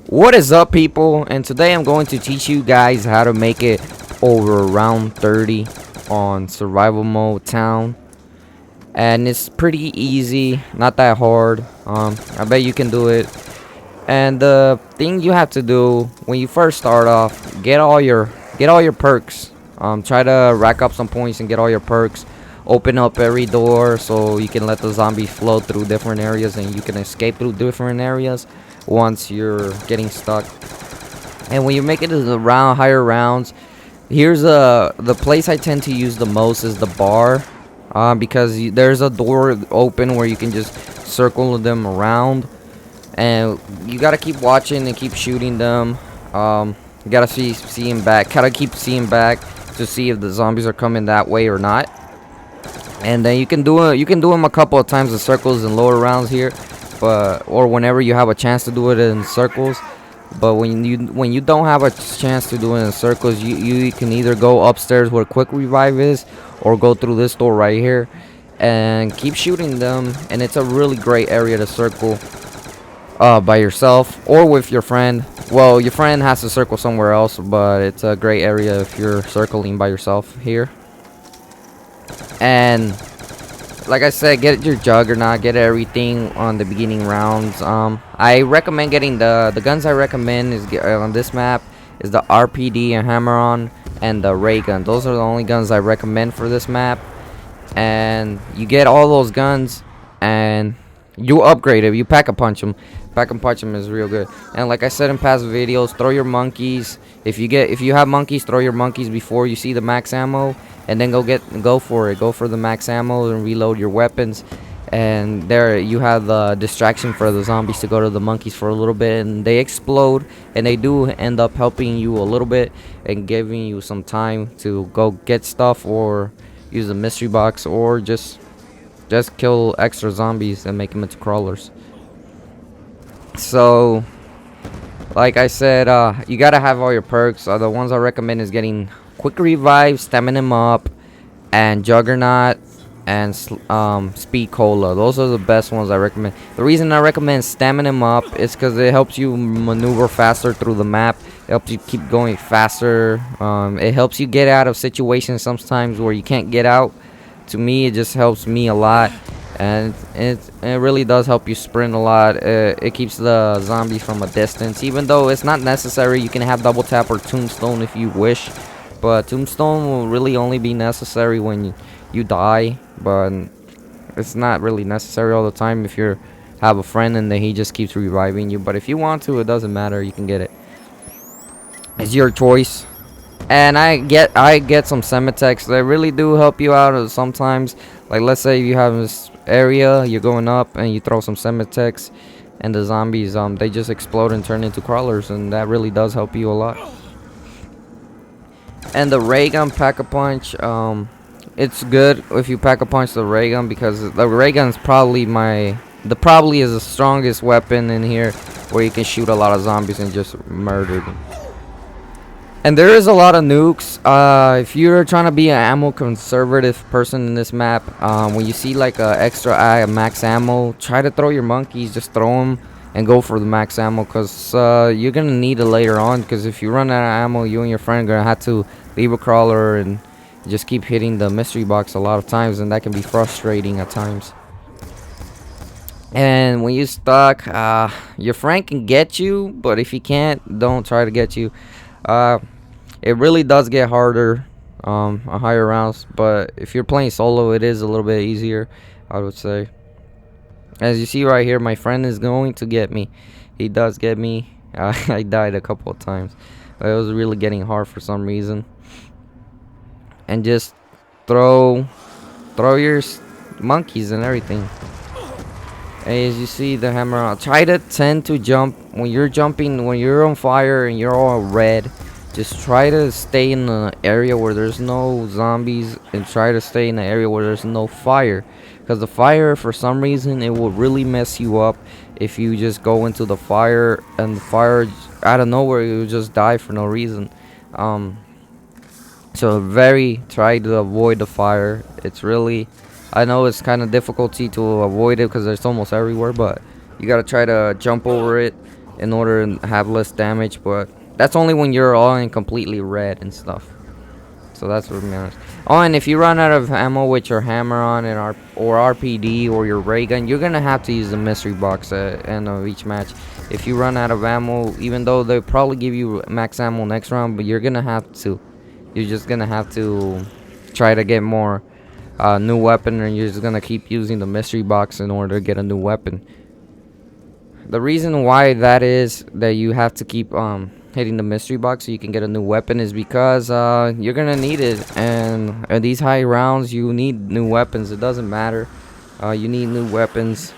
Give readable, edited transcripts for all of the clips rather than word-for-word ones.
What is up, people? And today I'm going to teach you guys how to make it over round 30 on survival mode town. And it's pretty easy, not that hard. I bet you can do it. And the thing you have to do when you first start off, get all your perks. Try to rack up some points and get all your perks. Open up every door so you can let the zombies flow through different areas and you can escape through different areas once you're getting stuck. And when you make it to the higher rounds, here's the place I tend to use the most is the bar, because there's a door open where you can just circle them around, and you gotta keep watching and keep shooting them. You gotta seeing back, gotta keep seeing back to see if the zombies are coming that way or not. And then you can do them a couple of times in circles and lower rounds here, or whenever you have a chance to do it in circles. But when you don't have a chance to do it in circles, you can either go upstairs where quick revive is, or go through this door right here and keep shooting them. And it's a really great area to circle by yourself or with your friend. Well, your friend has to circle somewhere else, but it's a great area if you're circling by yourself here. And like I said, get your juggernaut, get everything on the beginning rounds. I recommend getting the guns. I recommend is on this map is the RPD and hammer-on and the ray gun. Those are the only guns I recommend for this map. And you get all those guns and you upgrade it. You pack a punch them. Pack and punch them is real good. And like I said in past videos, throw your monkeys. If you have monkeys, throw your monkeys before you see the max ammo. And then go for it. Go for the max ammo and reload your weapons. And there you have the distraction for the zombies to go to the monkeys for a little bit, and they explode, and they do end up helping you a little bit and giving you some time to go get stuff or use a mystery box or just kill extra zombies and make them into crawlers. So like I said, you gotta have all your perks. The ones I recommend is getting quick revive, stamina up, and juggernaut, and speed cola. Those are the best ones I recommend. The reason I recommend stamina up is because it helps you maneuver faster through the map. It helps you keep going faster. It helps you get out of situations sometimes where you can't get out. To me, it just helps me a lot, and it really does help you sprint a lot. It keeps the zombies from a distance, even though it's not necessary. You can have double tap or tombstone if you wish. But tombstone will really only be necessary when you die, but it's not really necessary all the time if you have a friend and then he just keeps reviving you. But if you want to, it doesn't matter, you can get it. It's your choice. And I get some Semitex. They really do help you out sometimes. Like, let's say you have this area, you're going up and you throw some Semitex, and the zombies they just explode and turn into crawlers, and that really does help you a lot. And the ray gun pack-a-punch, it's good if you pack-a-punch the ray gun, because the ray gun's probably is the strongest weapon in here, where you can shoot a lot of zombies and just murder them. And there is a lot of nukes. If you're trying to be an ammo conservative person in this map, when you see like a extra max ammo, try to throw your monkeys. Just throw them and go for the max ammo, because you're gonna need it later on. Because if you run out of ammo, you and your friend are gonna have to leave a crawler and just keep hitting the mystery box a lot of times, and that can be frustrating at times. And when you're stuck, your friend can get you, but if he can't, don't try to get you. It really does get harder on higher rounds, but if you're playing solo, it is a little bit easier, I would say. As you see right here, my friend is going to get me. He does get me. I died a couple of times, but it was really getting hard for some reason. And just throw your monkeys and everything. As you see the hammer, try to tend to jump when you're jumping, when you're on fire and you're all red. Just try to stay in an area where there's no zombies, and try to stay in an area where there's no fire, because the fire, for some reason, it will really mess you up if you just go into the fire, and the fire out of nowhere, you just die for no reason. So try to avoid the fire. It's really, I know it's kind of difficulty to avoid it because it's almost everywhere, but you gotta try to jump over it in order to have less damage, but that's only when you're all in completely red and stuff. So that's what matters. Oh, and if you run out of ammo with your hammer on and or RPD or your ray gun, you're gonna have to use the mystery box at the end of each match. If you run out of ammo, even though they'll probably give you max ammo next round, but you're just gonna have to try to get more new weapon, and you're just gonna keep using the mystery box in order to get a new weapon. The reason why that is that you have to keep hitting the mystery box so you can get a new weapon is because you're gonna need it, and at these high rounds you need new weapons. It doesn't matter, you need new weapons.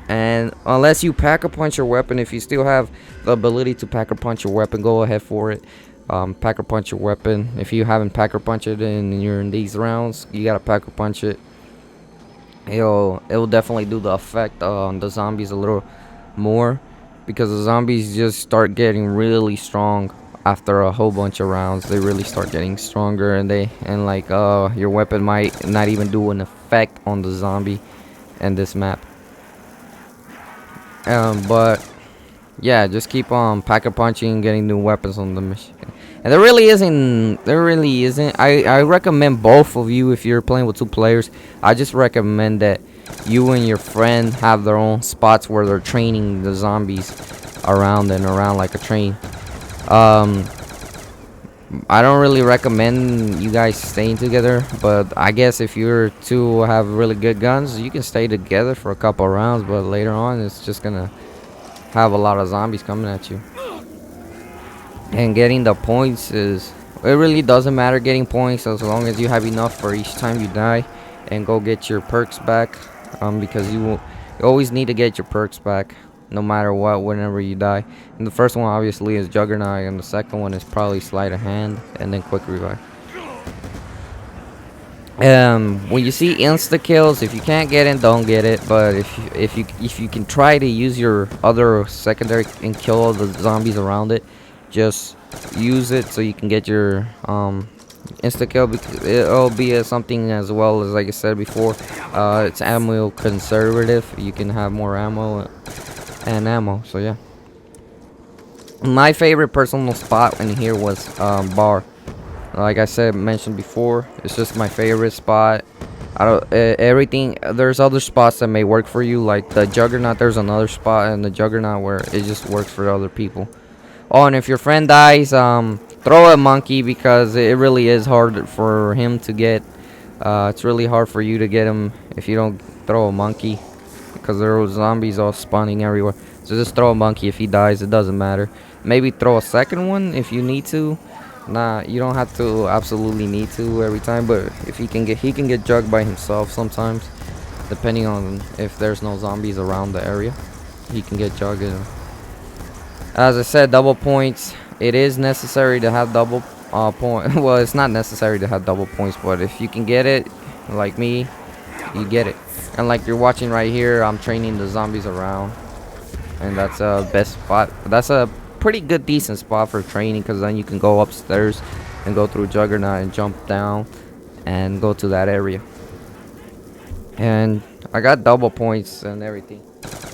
And unless you pack a punch your weapon, if you still have the ability to pack or punch your weapon, go ahead for it. Pack or punch your weapon. If you haven't pack or punch it and you're in these rounds, you gotta pack or punch it. It'll definitely do the effect on the zombies a little more, because the zombies just start getting really strong after a whole bunch of rounds. They really start getting stronger, and your weapon might not even do an effect on the zombie in this map. But yeah, just keep on pack a punching, getting new weapons on the machine. And there really isn't. I recommend both of you if you're playing with 2 players. I just recommend that you and your friend have their own spots where they're training the zombies around and around like a train. I don't really recommend you guys staying together, but I guess if you're two have really good guns, you can stay together for a couple rounds, but later on it's just gonna have a lot of zombies coming at you. And getting the points it really doesn't matter getting points as long as you have enough for each time you die, and go get your perks back, because you always need to get your perks back no matter what whenever you die. And the first one obviously is Juggernaut, and the second one is probably Sleight of Hand, and then Quick Revive. When you see insta kills, if you can't get it, don't get it. But if you can try to use your other secondary and kill all the zombies around it, just use it so you can get your insta kill, because it'll be something as well as, like I said before, it's ammo conservative. You can have more ammo and ammo. So yeah, my favorite personal spot in here was bar. Like I said, mentioned before, it's just my favorite spot. I don't everything. There's other spots that may work for you, like the Juggernaut. There's another spot in the Juggernaut where it just works for other people. Oh, and if your friend dies, throw a monkey, because it really is hard for him to get. It's really hard for you to get him if you don't throw a monkey, because there are zombies all spawning everywhere. So just throw a monkey. If he dies, it doesn't matter. Maybe throw a second one if you need to. Nah, you don't have to absolutely need to every time, but if he can get jugged by himself sometimes, depending on if there's no zombies around the area. He can get jugged. As I said, double points. It is necessary to have double point. Well, it's not necessary to have double points, but if you can get it, like me, you get it. And like you're watching right here, I'm training the zombies around, and that's a best spot. That's a pretty good, decent spot for training, because then you can go upstairs and go through Juggernaut and jump down and go to that area. And I got double points and everything.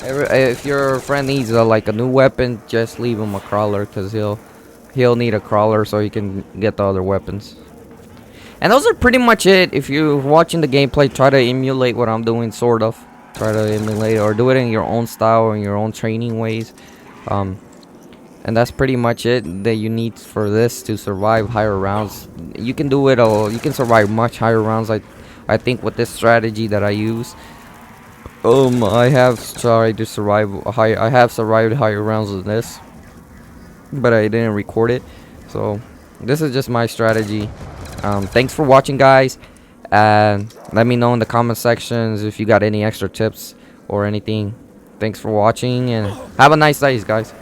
If your friend needs like a new weapon, just leave him a crawler, because he'll need a crawler so he can get the other weapons. And those are pretty much it. If you're watching the gameplay, try to emulate what I'm doing, sort of. Try to emulate or do it in your own style or in your own training ways. And that's pretty much it that you need for this to survive higher rounds. You can do it all. You can survive much higher rounds. I think with this strategy that I use, I have tried to survive I have survived higher rounds than this, but I didn't record it. So this is just my strategy. Thanks for watching, guys, and let me know in the comment sections if you got any extra tips or anything. Thanks for watching, and have a nice day, guys.